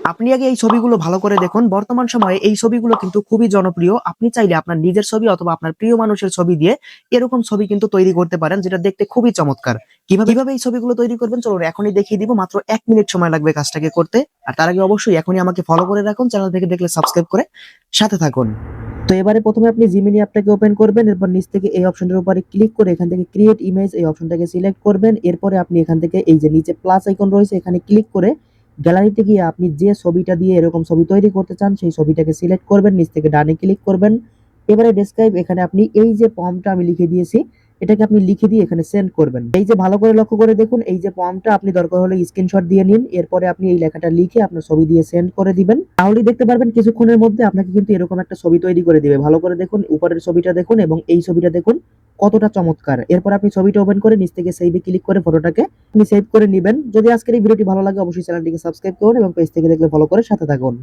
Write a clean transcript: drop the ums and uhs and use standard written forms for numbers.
আপনি আগে এই ছবিগুলো ভালো করে দেখুন। বর্তমান সময়ে এই ছবিগুলো কিন্তু খুবই জনপ্রিয়। আপনি চাইলে আপনার নিজের ছবি অথবা আপনার প্রিয় মানুষের ছবি দিয়ে এরকম ছবি কিন্তু তৈরি করতে পারেন, যেটা দেখতে খুবই চমৎকার। কিভাবে এই ছবিগুলো তৈরি করবেন চলুন এখনই দেখিয়ে দিব। মাত্র 1 মিনিট সময় লাগবে কাজটাকে করতে। আর তার আগে অবশ্যই এখনই আমাকে ফলো করে রাখুন, চ্যানেল থেকে দেখলে সাবস্ক্রাইব করে সাথে থাকুন। তো এবারে প্রথমে আপনি জিমিনি অ্যাপটাকে ওপেন করবেন, এরপর নিচ থেকে এই অপশনটার উপরে ক্লিক করে এখান থেকে ক্রিয়েট ইমেজ এই অপশনটাকে সিলেক্ট করবেন। এরপরে আপনি এখান থেকে এই যে নিচে প্লাস আইকন রয়েছে এখানে ক্লিক করে গ্যালারিতে গিয়ে আপনি যে ছবিটা দিয়ে এরকম ছবি তৈরি করতে চান সেই ছবিটাকে সিলেক্ট করবেন, নিচ থেকে ডানে ক্লিক করবেন। এবারে ডেসক্রাইব এখানে আপনি এই যে প্রম্পটটা আমি লিখে দিয়েছি এটাকে আপনি লিখে দিয়ে এখানে সেন্ড করবেন। এই যে ভালো করে লক্ষ্য করে দেখুন, এই যে প্রম্পটটা আপনি দরকার হলে স্ক্রিনশট দিয়ে নিন, এরপরে আপনি এই লেখাটা লিখে আপনার ছবি দিয়ে সেন্ড করে দিবেন। তাহলেই দেখতে পারবেন কিছুক্ষণের মধ্যে আপনাকে কিন্তু এরকম একটা ছবি তৈরি করে দিবে। ভালো করে দেখুন, উপরের ছবিটা দেখুন এবং এই ছবিটা দেখুন কতটা চমৎকার। এরপর আপনি ছবিটা ওপেন করে নিচ থেকে সেভে ক্লিক করে ফটোটাকে আপনি সেভ করে নেবেন। যদি আজকের এই ভিডিওটি ভালো লাগে অবশ্যই চ্যানেলটিকে সাবস্ক্রাইব করুন এবং পেজ থেকে দেখলে ফলো করে সাথে থাকুন।